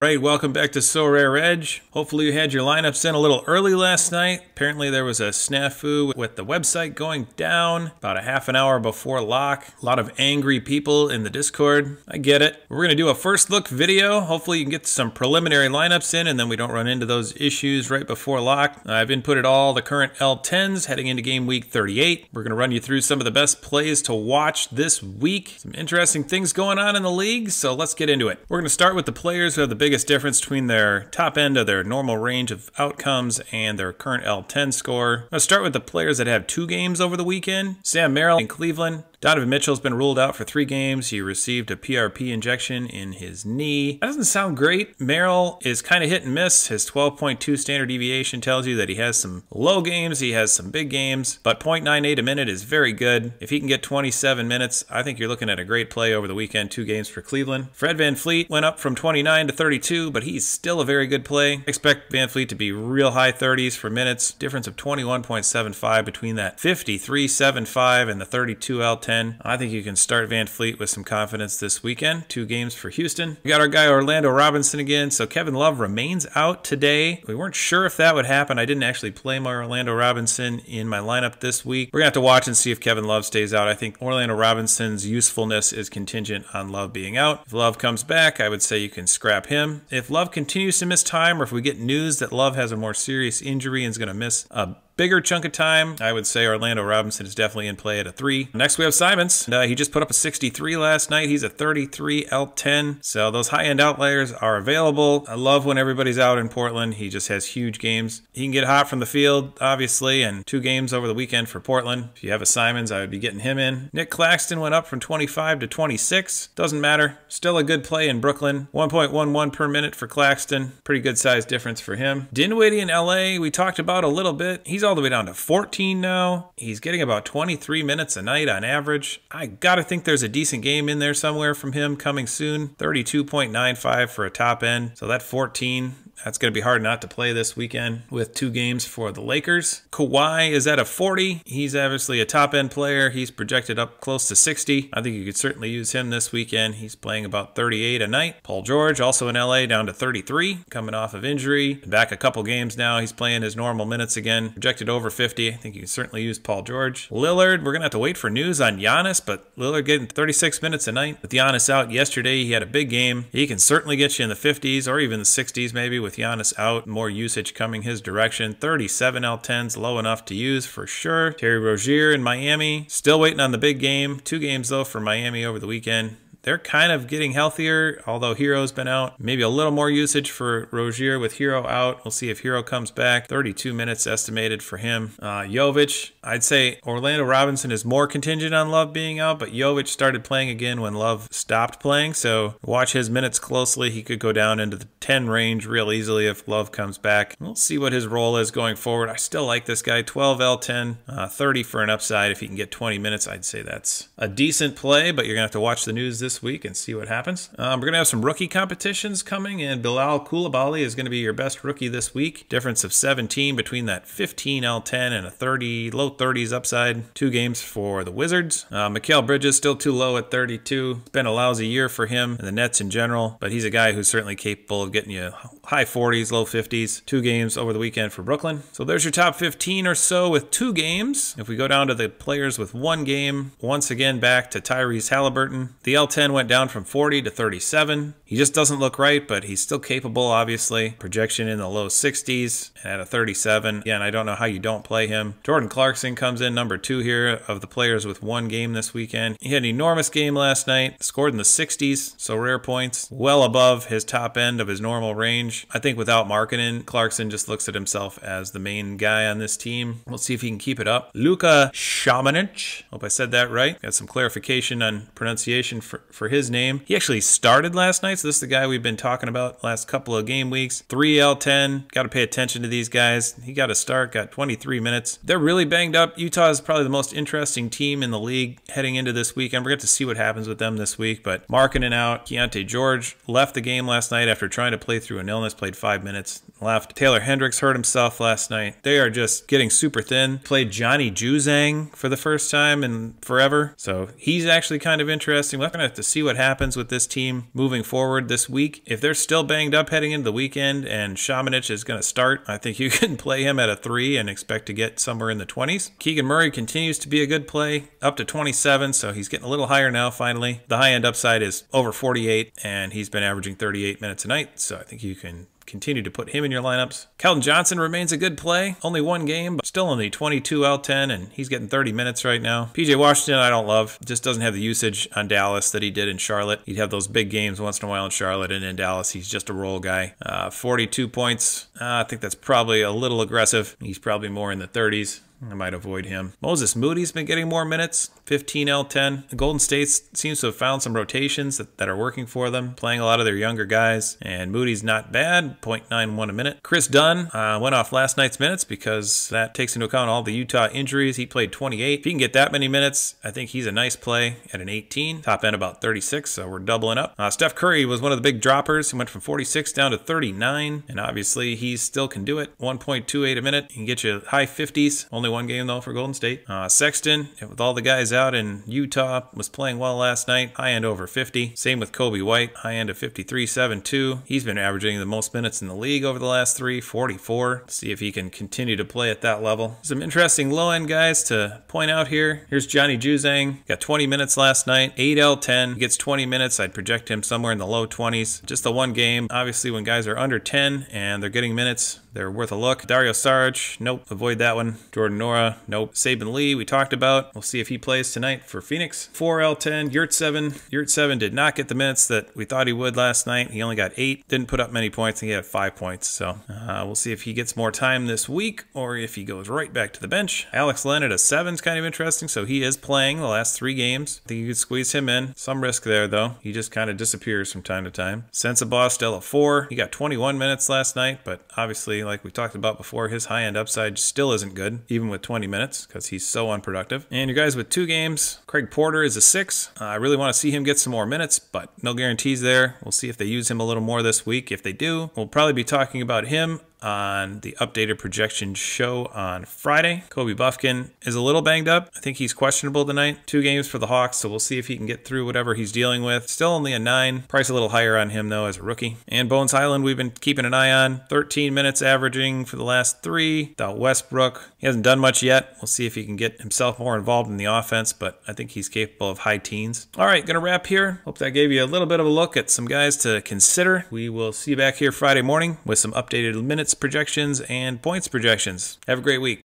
Right, welcome back to Sorare Edge. Hopefully you had your lineups in a little early last night. Apparently there was a snafu with the website going down about a half an hour before lock. A lot of angry people in the Discord. I get it. We're going to do a first look video. Hopefully you can get some preliminary lineups in and then we don't run into those issues right before lock. I've inputted all the current L10s heading into game week 38. We're going to run you through some of the best plays to watch this week. Some interesting things going on in the league, so let's get into it. We're going to start with the players who have the biggest difference between their top end of their normal range of outcomes and their current L10 score. I'll start with the players that have 2 games over the weekend. Sam Merrill in Cleveland. Donovan Mitchell's been ruled out for 3 games. He received a PRP injection in his knee. That doesn't sound great. Merrill is kind of hit and miss. His 12.2 standard deviation tells you that he has some low games, he has some big games, but 0.98 a minute is very good. If he can get 27 minutes, I think you're looking at a great play over the weekend. 2 games for Cleveland. Fred VanVleet went up from 29 to 32, but he's still a very good play. Expect VanVleet to be real high 30s for minutes. Difference of 21.75 between that 53.75 and the 32 L10. I think you can start VanVleet with some confidence this weekend. 2 games for Houston. We got our guy Orlando Robinson again. So Kevin Love remains out today. We weren't sure if that would happen. I didn't actually play my Orlando Robinson in my lineup this week. We're going to have to watch and see if Kevin Love stays out. I think Orlando Robinson's usefulness is contingent on Love being out. If Love comes back, I would say you can scrap him. If Love continues to miss time, or if we get news that Love has a more serious injury and is going to miss a bigger chunk of time, I would say Orlando Robinson is definitely in play at a 3. Next we have Simons. He just put up a 63 last night. He's a 33 L10. So those high-end outliers are available. I love when everybody's out in Portland. He just has huge games. He can get hot from the field, obviously, and 2 games over the weekend for Portland. If you have a Simons, I would be getting him in. Nick Claxton went up from 25 to 26. Doesn't matter. Still a good play in Brooklyn. 1.11 per minute for Claxton. Pretty good size difference for him. Dinwiddie in LA, we talked about a little bit. He's all the way down to 14 now. He's getting about 23 minutes a night on average. I gotta think there's a decent game in there somewhere from him coming soon. 32.95 for a top end. So that 14, that's going to be hard not to play this weekend with 2 games for the Lakers. Kawhi is at a 40. He's obviously a top-end player. He's projected up close to 60. I think you could certainly use him this weekend. He's playing about 38 a night. Paul George, also in LA, down to 33, coming off of injury. Back a couple games now. He's playing his normal minutes again. Projected over 50. I think you can certainly use Paul George. Lillard, we're going to have to wait for news on Giannis, but Lillard getting 36 minutes a night. With Giannis out yesterday, he had a big game. He can certainly get you in the 50s or even the 60s maybe with Giannis out, more usage coming his direction. 37 L10s, low enough to use for sure. Terry Rozier in Miami, still waiting on the big game. 2 games though for Miami over the weekend. They're kind of getting healthier, although Hero's been out. Maybe a little more usage for Rozier with Hero out. We'll see if Hero comes back. 32 minutes estimated for him. Jovic, I'd say Orlando Robinson is more contingent on Love being out, but Jovic started playing again when Love stopped playing, so watch his minutes closely. He could go down into the 10 range real easily if Love comes back. We'll see what his role is going forward. I still like this guy. 12 L10, 30 for an upside. If he can get 20 minutes, I'd say that's a decent play, but you're going to have to watch the news this week and see what happens. We're going to have some rookie competitions coming, and Bilal Coulibaly is going to be your best rookie this week. Difference of 17 between that 15 L10 and a 30, low 30s upside. 2 games for the Wizards. Mikal Bridges still too low at 32. It's been a lousy year for him and the Nets in general, but he's a guy who's certainly capable of getting you high 40s, low 50s. 2 games over the weekend for Brooklyn. So there's your top 15 or so with 2 games. If we go down to the players with 1 game, once again back to Tyrese Halliburton. The L10 went down from 40 to 37. He just doesn't look right, but he's still capable, obviously. Projection in the low 60s and at a 37. Again, I don't know how you don't play him. Jordan Clarkson comes in number 2 here of the players with 1 game this weekend. He had an enormous game last night, scored in the 60s, so rare points, well above his top end of his normal range. I think without Markkanen, Clarkson just looks at himself as the main guy on this team. We'll see if he can keep it up. Luka Šamanić, hope I said that right. Got some clarification on pronunciation for his name. He actually started last night, so this is the guy we've been talking about last couple of game weeks. 3 L10, got to pay attention to these guys. He got a start, got 23 minutes. They're really banged up. Utah is probably the most interesting team in the league heading into this weekend. We're going to see what happens with them this week, but Markkanen out. Keontae George left the game last night after trying to play through an illness, played 5 minutes, left. Taylor Hendricks hurt himself last night. They are just getting super thin. Played Johnny Juzang for the first time in forever, so he's actually kind of interesting. We're going to have to see what happens with this team moving forward. forward this week. If they're still banged up heading into the weekend and Shamanich is going to start, I think you can play him at a 3 and expect to get somewhere in the 20s. Keegan Murray continues to be a good play, up to 27, so he's getting a little higher now finally. The high-end upside is over 48, and he's been averaging 38 minutes a night, so I think you can continue to put him in your lineups. Keldon Johnson remains a good play. Only one game, but still only 22 L10, and he's getting 30 minutes right now. PJ Washington, I don't love. Just doesn't have the usage on Dallas that he did in Charlotte. He'd have those big games once in a while in Charlotte, and in Dallas, he's just a role guy. 42 points. I think that's probably a little aggressive. He's probably more in the 30s. I might avoid him. Moses Moody's been getting more minutes, 15 L10. The Golden State seems to have found some rotations that are working for them, playing a lot of their younger guys, and Moody's not bad, 0.91 a minute. Chris Dunn went off last night's minutes because that takes into account all the Utah injuries. He played 28. If he can get that many minutes, I think he's a nice play at an 18. Top end about 36, so we're doubling up. Steph Curry was one of the big droppers. He went from 46 down to 39, and obviously he still can do it. 1.28 a minute. He can get you high 50s. Only one game though for Golden State. Sexton, with all the guys out in Utah, was playing well last night. High end over 50. Same with Kobe White. High end of 53.72. He's been averaging the most minutes in the league over the last 3, 44. See if he can continue to play at that level. Some interesting low end guys to point out here. Here's Johnny Juzang. Got 20 minutes last night. 8 L10. He gets 20 minutes. I'd project him somewhere in the low 20s. Just the one game. Obviously when guys are under 10 and they're getting minutes, they're worth a look. Dario Saric, nope, avoid that one. Jordan Nora, nope. Saban Lee, we talked about. We'll see if he plays tonight for Phoenix. 4 L10, Yurtseven did not get the minutes that we thought he would last night. He only got 8. Didn't put up many points, and he had 5 points. So we'll see if he gets more time this week or if he goes right back to the bench. Alex Len at a 7 is kind of interesting, so he is playing the last 3 games. I think you could squeeze him in. Some risk there, though. He just kind of disappears from time to time. Sensabaugh still a 4. He got 21 minutes last night, but obviously, like we talked about before, his high-end upside still isn't good, even with 20 minutes, because he's so unproductive. And your guys with 2 games, Craig Porter is a 6. I really want to see him get some more minutes, but no guarantees there. We'll see if they use him a little more this week. If they do, we'll probably be talking about him on the updated projection show on Friday. Kobe Buffkin is a little banged up. I think he's questionable tonight. 2 games for the Hawks, so we'll see if he can get through whatever he's dealing with. Still only a 9. Price a little higher on him, though, as a rookie. And Bones Highland, we've been keeping an eye on. 13 minutes averaging for the last 3. Without Westbrook. He hasn't done much yet. We'll see if he can get himself more involved in the offense, but I think he's capable of high teens. All right, gonna wrap here. Hope that gave you a little bit of a look at some guys to consider. We will see you back here Friday morning with some updated minutes projections and points projections. Have a great week.